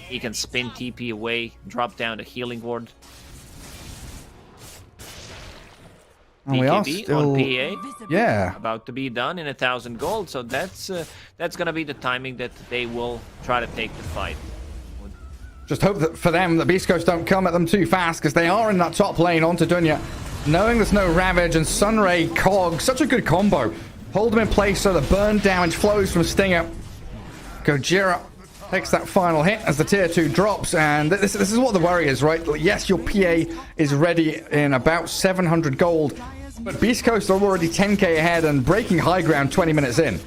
He can spin TP away, drop down the Healing Ward. And we are BKB still... on PA. Yeah. About to be done in 1,000 gold. So that's gonna be the timing that they will try to take the fight. Just hope that for them, the Beastcoast don't come at them too fast, because they are in that top lane onto Dunya. Knowing there's no Ravage and Sunray, Cog, such a good combo. Hold them in place so the burn damage flows from Stinger. Gojira takes that final hit as the tier 2 drops, and this is what the worry is, right? Yes, your PA is ready in about 700 gold, but Beastcoast are already 10k ahead and breaking high ground 20 minutes in.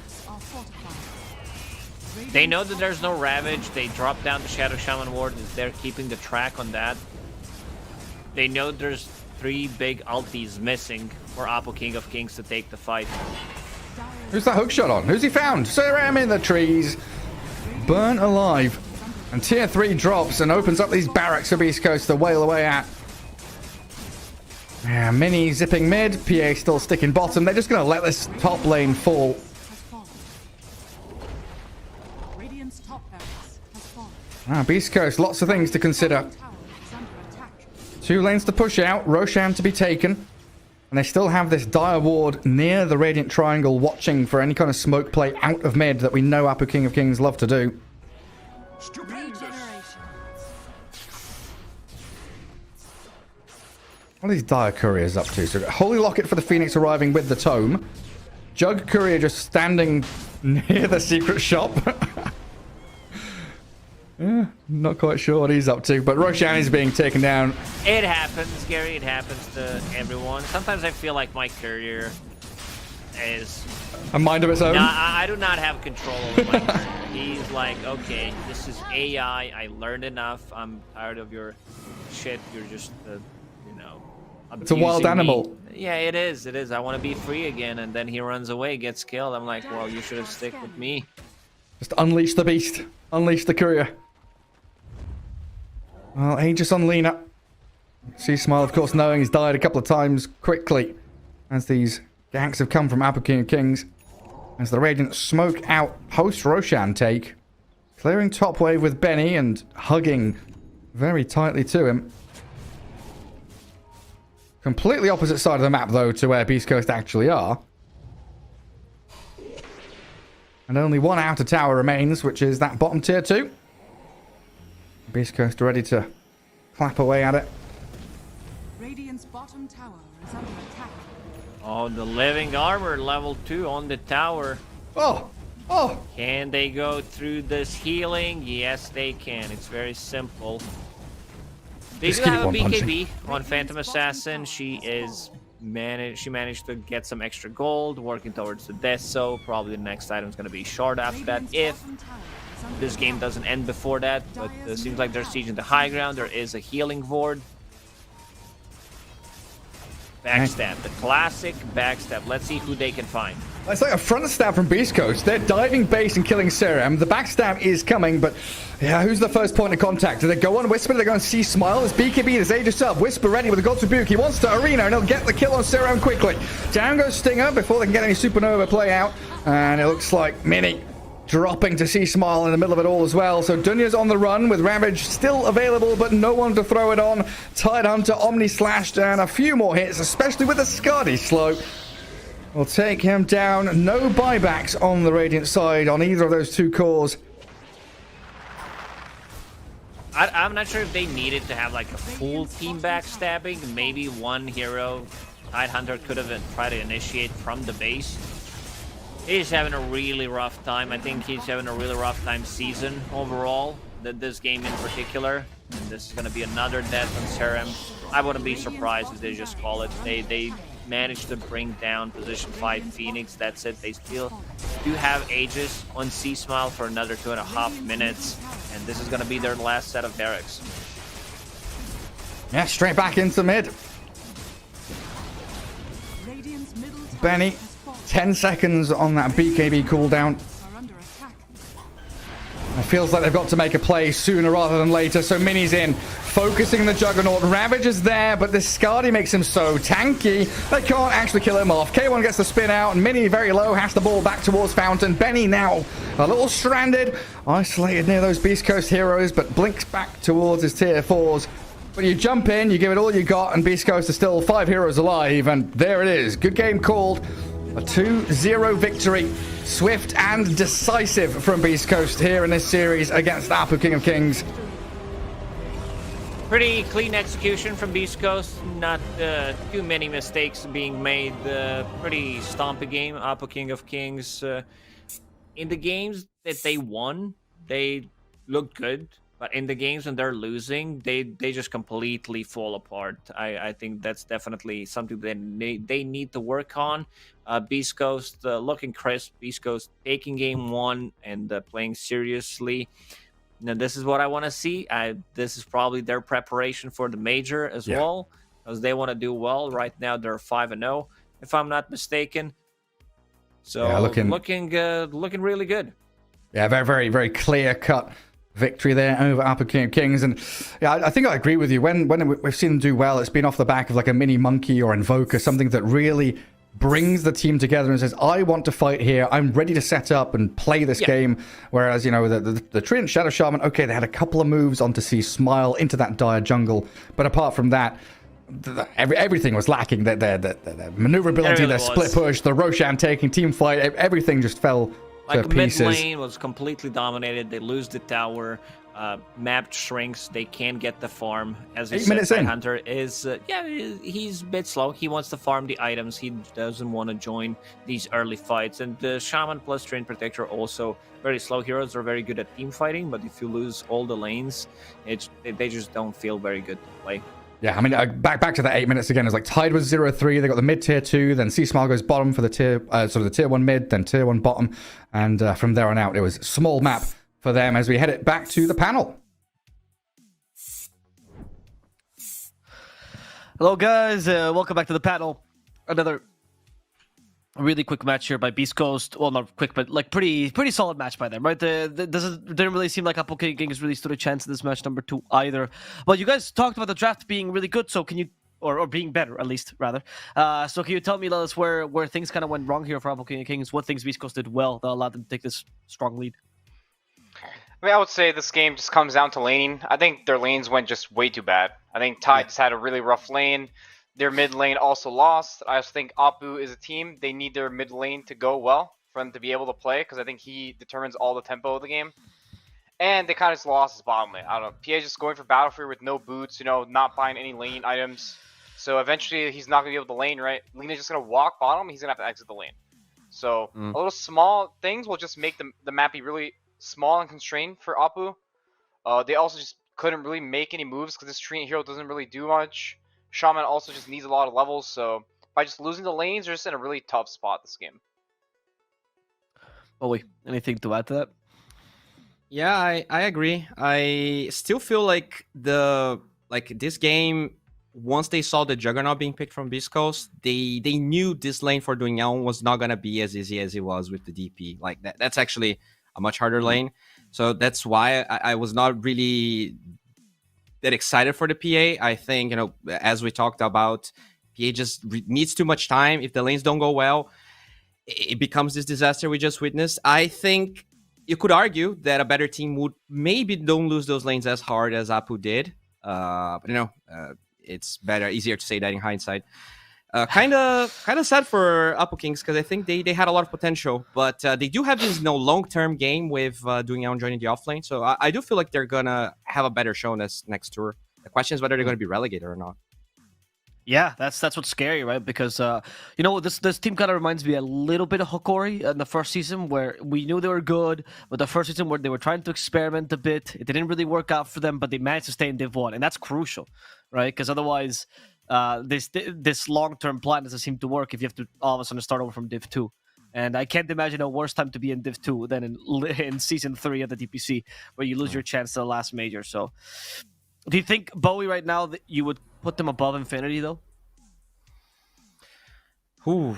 They know that there's no Ravage. They drop down the Shadow Shaman Ward. They're keeping the track on that. They know there's 3 big ultis missing for Apple King of Kings to take the fight. Who's that hookshot on? Who's he found? Saram in the trees. Burnt alive. And tier 3 drops and opens up these barracks for Beastcoast to wail away at. Yeah, Mini zipping mid. PA still sticking bottom. They're just going to let this top lane fall. Beast Coast, lots of things to consider. 2 lanes to push out, Roshan to be taken. And they still have this Dire Ward near the Radiant Triangle watching for any kind of smoke play out of mid that we know Apu King of Kings love to do. What are these Dire Couriers up to? So Holy Locket for the Phoenix arriving with the Tome. Jug Courier just standing near the secret shop. Yeah, not quite sure what he's up to, but Roshan is being taken down. It happens, Gary. It happens to everyone. Sometimes I feel like my career is A mind of its own? I do not have control over my career. He's like, okay, this is AI. I learned enough. I'm tired of your shit. You're just, you know, it's a wild animal. Me. Yeah, it is. It is. I want to be free again, and then he runs away, gets killed. I'm like, well, you should have stick with me. Just unleash the beast. Unleash the courier. Well, Aegis on Lena. See Smile, of course, knowing he's died a couple of times quickly as these ganks have come from Apu King of Kings. As the Radiant smoke out post-Roshan take. Clearing top wave with Benny and hugging very tightly to him. Completely opposite side of the map, though, to where Beastcoast actually are. And only one outer tower remains, which is that bottom tier 2. Beastcoast ready to clap away at it. Radiant's bottom tower is under attack. Oh, the living armor level 2 on the tower. Oh! Oh! Can they go through this healing? Yes, they can. It's very simple. They Just do keep have a on BKB punching. on Phantom Assassin. She managed to get some extra gold, working towards the death. So probably the next item is going to be short after that, if this game doesn't end before that. But it seems like they're sieging the high ground. There is a healing ward. Backstab, the classic backstab. Let's see who they can find. It's like a front stab from Beastcoast. They're diving base and killing Serum. The backstab is coming, but yeah, who's the first point of contact? Do they go on Whisper? Do they go on See Smile? There's BKB, there's Aegis up. Whisper ready with a God's Rebuke. He wants to Arena, and he'll get the kill on Serum quickly. Down goes Stinger before they can get any Supernova play out. And it looks like Mini dropping to See Smile in the middle of it all as well. So Dunya's on the run with Ravage still available, but no one to throw it on. Tidehunter, Omni slashed, and a few more hits, especially with the Skadi slow. We'll take him down. No buybacks on the Radiant side on either of those two cores. I'm not sure if they needed to have like a full team backstabbing. Maybe one hero, Tidehunter, could have tried to initiate from the base. He's having a really rough time. I think he's having a really rough time season overall. This game in particular. And this is going to be another death on Serum. I wouldn't be surprised if they just call it. They managed to bring down position 5 Phoenix. That's it. They still do have Aegis on C Smile for another 2.5 minutes. And this is going to be their last set of barracks. Yeah, straight back into mid. Benny, 10 seconds on that BKB cooldown. It feels like they've got to make a play sooner rather than later, so Mini's in. Focusing the Juggernaut. Ravage is there, but this Skadi makes him so tanky, they can't actually kill him off. K1 gets the spin out, and Mini very low, has the ball back towards Fountain. Benny now a little stranded, isolated near those Beast Coast heroes, but blinks back towards his tier 4s. But you jump in, you give it all you got, and Beast Coast is still 5 heroes alive, and there it is. Good game called. A 2-0 victory. Swift and decisive from Beast Coast here in this series against Apu King of Kings. Pretty clean execution from Beast Coast. Not too many mistakes being made. Pretty stompy game. Apu King of Kings. In the games that they won, they looked good. But in the games when they're losing, they just completely fall apart. I think that's definitely something that they need to work on. Beast Coast looking crisp. Beast Coast taking game 1 and playing seriously. Now, this is what I want to see. This is probably their preparation for the major as well, because they want to do well. Right now, they're 5-0, if I'm not mistaken. So yeah, looking really good. Yeah, very, very, very clear-cut victory there over Apu King of Kings. And yeah, I think I agree with you. When we've seen them do well, it's been off the back of like a mini monkey or invoker, something that really brings the team together and says, I want to fight here. I'm ready to set up and play this game. Whereas, you know, the Treant Shadow Shaman, okay, they had a couple of moves onto see Smile into that dire jungle. But apart from that, everything was lacking. The maneuverability, really their split push, the Roshan taking team fight, everything just fell to Like mid pieces. lane was completely dominated. They lose the tower. Map shrinks. They can't get the farm. As you 8 said, minutes in. Hunter is he's a bit slow. He wants to farm the items. He doesn't want to join these early fights. And the Shaman plus Train Protector also very slow. Heroes are very good at team fighting, but if you lose all the lanes, they just don't feel very good to play. Yeah, I mean, back to the 8 minutes again. It's like Tide was 0-3. They got the mid tier 2, then C Smile goes bottom for the tier 1 mid, then tier 1 bottom, and from there on out, it was small map for them as we head it back to the panel. Hello, guys. Welcome back to the panel. Another really quick match here by Beastcoast. Well, not quick, but like pretty solid match by them, right? Didn't really seem like Apple Kings really stood a chance in this match number 2 either. But you guys talked about the draft being really good, so can you, or being better at least, rather. So can you tell me, Lilith, where things kind of went wrong here for Apple Kings? What things Beastcoast did well that allowed them to take this strong lead? I mean, I would say this game just comes down to laning. I think their lanes went just way too bad. I think Tide just had a really rough lane. Their mid lane also lost. I also think Apu is a team. They need their mid lane to go well for them to be able to play, because I think he determines all the tempo of the game. And they kind of just lost his bottom lane. I don't know. PA just going for Battlefield with no boots, you know, not buying any lane items. So eventually he's not going to be able to lane, right? Lena's just going to walk bottom. He's going to have to exit the lane. So a little small things will just make the map be really small and constrained for Apu. They also just couldn't really make any moves because this Treant hero doesn't really do much. Shaman also just needs a lot of levels, so by just losing the lanes, they're just in a really tough spot this game. Oh, wait. Anything to add to that? Yeah, I agree. I still feel like this game, once they saw the Juggernaut being picked from Beastcoast, they knew this lane for Doing Young was not gonna be as easy as it was with the DP. Like that's actually a much harder lane. So that's why I was not really that excited for the PA. I think, you know, as we talked about, PA just needs too much time. If the lanes don't go well, it becomes this disaster we just witnessed. I think you could argue that a better team would maybe don't lose those lanes as hard as Apu did. But you know, it's easier to say that in hindsight. Kind of sad for Apple Kings because I think they had a lot of potential, but they do have this long-term game with Doing Young joining the offlane. So I do feel like they're gonna have a better show this next tour. The question is whether they're gonna be relegated or not. Yeah, that's what's scary, right? Because you know, this team kind of reminds me a little bit of Hokori in the first season, where we knew they were good, but the first season where they were trying to experiment a bit, it didn't really work out for them, but they managed to stay in Div 1, and that's crucial, right? Because otherwise, this long-term plan doesn't seem to work if you have to all of a sudden start over from Div 2. And I can't imagine a worse time to be in Div 2 than in Season 3 of the DPC, where you lose your chance to the last major. So, do you think, Bowie, right now, that you would put them above Infinity, though? Ooh.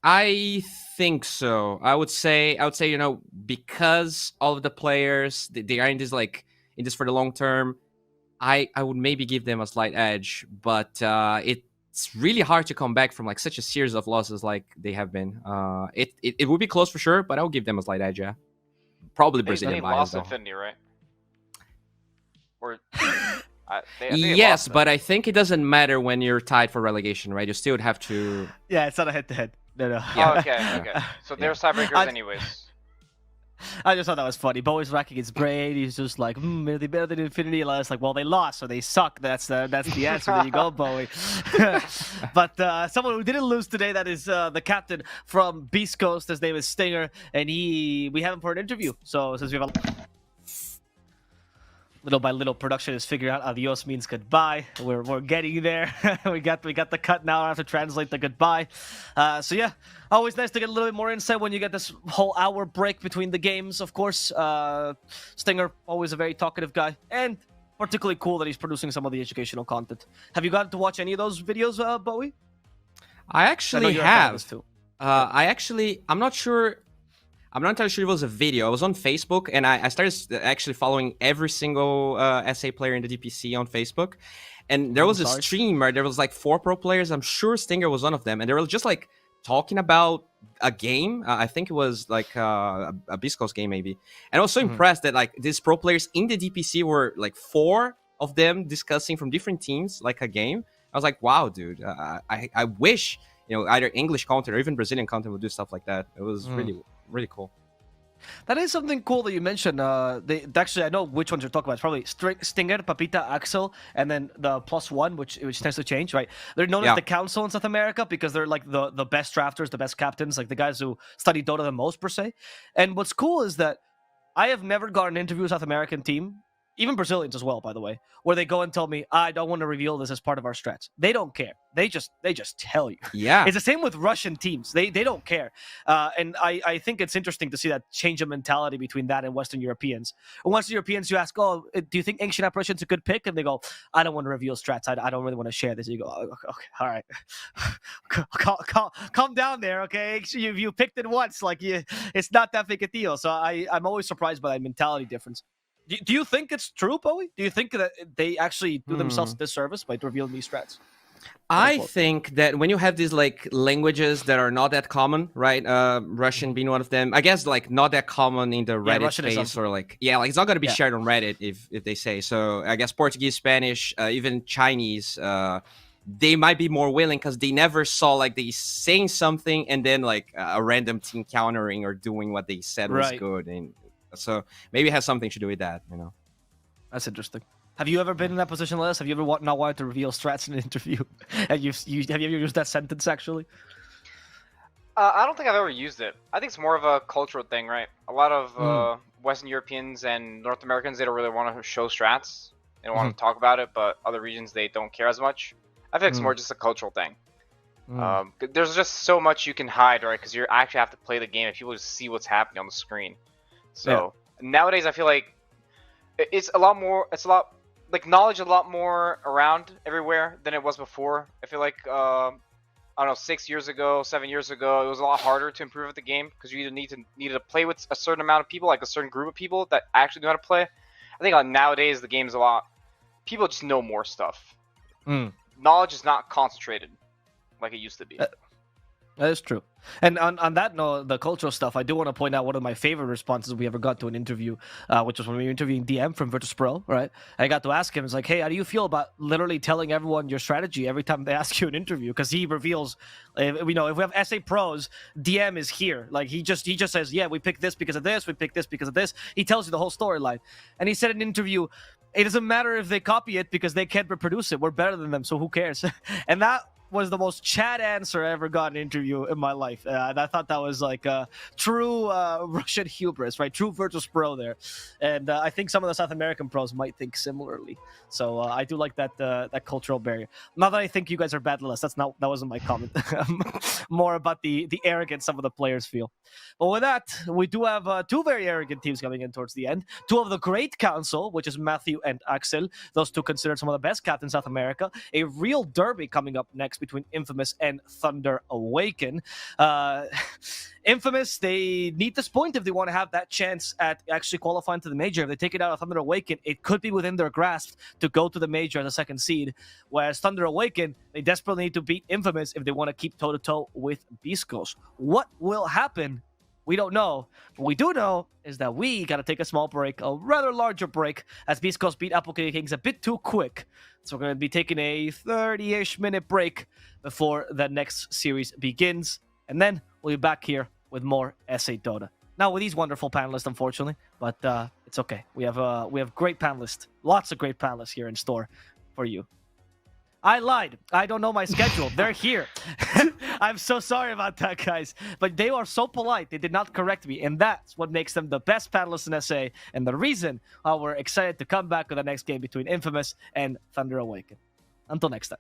I think so. I would say, you know, because all of the players, they are in this for the long term, I would maybe give them a slight edge, but it's really hard to come back from like such a series of losses like they have been. It would be close for sure, but I would give them a slight edge, yeah. Probably Brazilian bias, lost though. Infinity, right? Or yes, but I think it doesn't matter when you're tied for relegation, right? You still would have to. Yeah, it's not a head-to-head. No. Oh, okay. So they're tiebreakers anyways. I just thought that was funny. Bowie's racking his brain. He's just like, are they better than Infinity? And I was like, well, they lost, so they suck. That's the answer. There you go, Bowie. But someone who didn't lose today, that is the captain from Beastcoast. His name is Stinger, and we have him for an interview. So since we have little by little, production is figuring out adios means goodbye. We're getting there. we got the cut now. I have to translate the goodbye. So yeah, always nice to get a little bit more insight when you get this whole hour break between the games. Of course, Stinger, always a very talkative guy, and particularly cool that he's producing some of the educational content. Have you gotten to watch any of those videos, Bowie? I actually have. I'm not sure. I'm not entirely sure it was a video. I was on Facebook, and I started actually following every single SA player in the DPC on Facebook. And there was a stream where there was like 4 pro players. I'm sure Stinger was one of them. And they were just like talking about a game. I think it was like a Beastcoast game maybe. And I was so impressed that like these pro players in the DPC were like 4 of them discussing from different teams, like a game. I was like, wow, dude, I wish, either English content or even Brazilian content would do stuff like that. It was really, really cool. That is something cool that you mentioned. Actually, I know which ones you're talking about. It's probably Stinger, Papita, Axel, and then the +1, which tends to change, right? They're known as the Council in South America because they're like the best drafters, the best captains, like the guys who study Dota the most, per se. And what's cool is that I have never got an interview with a South American team, even Brazilians as well, by the way, where they go and tell me, I don't want to reveal this as part of our strats. They don't care. They just tell you. Yeah. It's the same with Russian teams. They don't care. And I think it's interesting to see that change of mentality between that and Western Europeans. And Western Europeans, you ask, oh, do you think Ancient Apparition's a good pick? And they go, I don't want to reveal strats. I don't really want to share this. And you go, oh, okay, all right. Calm down there, okay? You picked it once. Like, it's not that big a deal. So I'm always surprised by that mentality difference. Do you think it's true, Bowie? Do you think that they actually do themselves a disservice by revealing these strats? I think that when you have these like languages that are not that common, right? Russian being one of them. I guess like not that common in the Reddit space, or like like it's not going to be shared on Reddit if they say so. I guess Portuguese, Spanish, even Chinese, they might be more willing because they never saw like they saying something and then like a random team countering or doing what they said was good, and so maybe it has something to do with that. That's interesting. Have you ever been in that position, Les? Have you ever not wanted to reveal strats in an interview? And have you ever used that sentence, actually? I don't think I've ever used it. I think it's more of a cultural thing, right? A lot of Western Europeans and North Americans, they don't really want to show strats. They don't want to talk about it, but other regions, they don't care as much. I think it's more just a cultural thing. There's just so much you can hide, right? Because you actually have to play the game and people just see what's happening on the screen. So nowadays, I feel like it's a lot like knowledge a lot more around everywhere than it was before. I feel like I don't know, 6 years ago, 7 years ago, it was a lot harder to improve at the game because you needed to play with a certain amount of people, like a certain group of people that actually know how to play. I think nowadays the game's people just know more stuff. Knowledge is not concentrated like it used to be. That is true. And on that note, the cultural stuff, I do want to point out one of my favorite responses we ever got to an interview, which was when we were interviewing DM from Virtus.pro, right? I got to ask him, it's like, hey, how do you feel about literally telling everyone your strategy every time they ask you an interview? Because he reveals, if we have SA pros, DM is here. Like, he just says, yeah, we picked this because of this, we picked this because of this. He tells you the whole storyline. And he said in an interview, it doesn't matter if they copy it because they can't reproduce it. We're better than them, so who cares? And that was the most Chad answer I ever got in an interview in my life. And I thought that was like a true Russian hubris, right? True Virtus.pro there. And I think some of the South American pros might think similarly. So I do like that cultural barrier. Not that I think you guys are bad lists. That wasn't my comment. More about the arrogance some of the players feel. But with that, we do have 2 very arrogant teams coming in towards the end. 2 of the Great Council, which is Matthew and Axel. Those 2 considered some of the best captains in South America. A real derby coming up next between Infamous and Thunder Awaken. Infamous, they need this point if they want to have that chance at actually qualifying to the major. If they take it out of Thunder Awaken, it could be within their grasp to go to the major as a 2nd seed. Whereas Thunder Awaken, they desperately need to beat Infamous if they want to keep toe-to-toe with Beastcoast. What will happen? We don't know. What we do know is that we got to take a small break, a rather larger break, as Beastcoast beat Epulze Kings a bit too quick. So we're going to be taking a 30-ish minute break before the next series begins. And then we'll be back here with more SA Dota. Now with these wonderful panelists, unfortunately, but it's okay. We have great panelists, lots of great panelists here in store for you. I lied. I don't know my schedule. They're here. I'm so sorry about that, guys. But they are so polite. They did not correct me. And that's what makes them the best panelists in SA. And the reason why we're excited to come back with the next game between Infamous and Thunder Awaken. Until next time.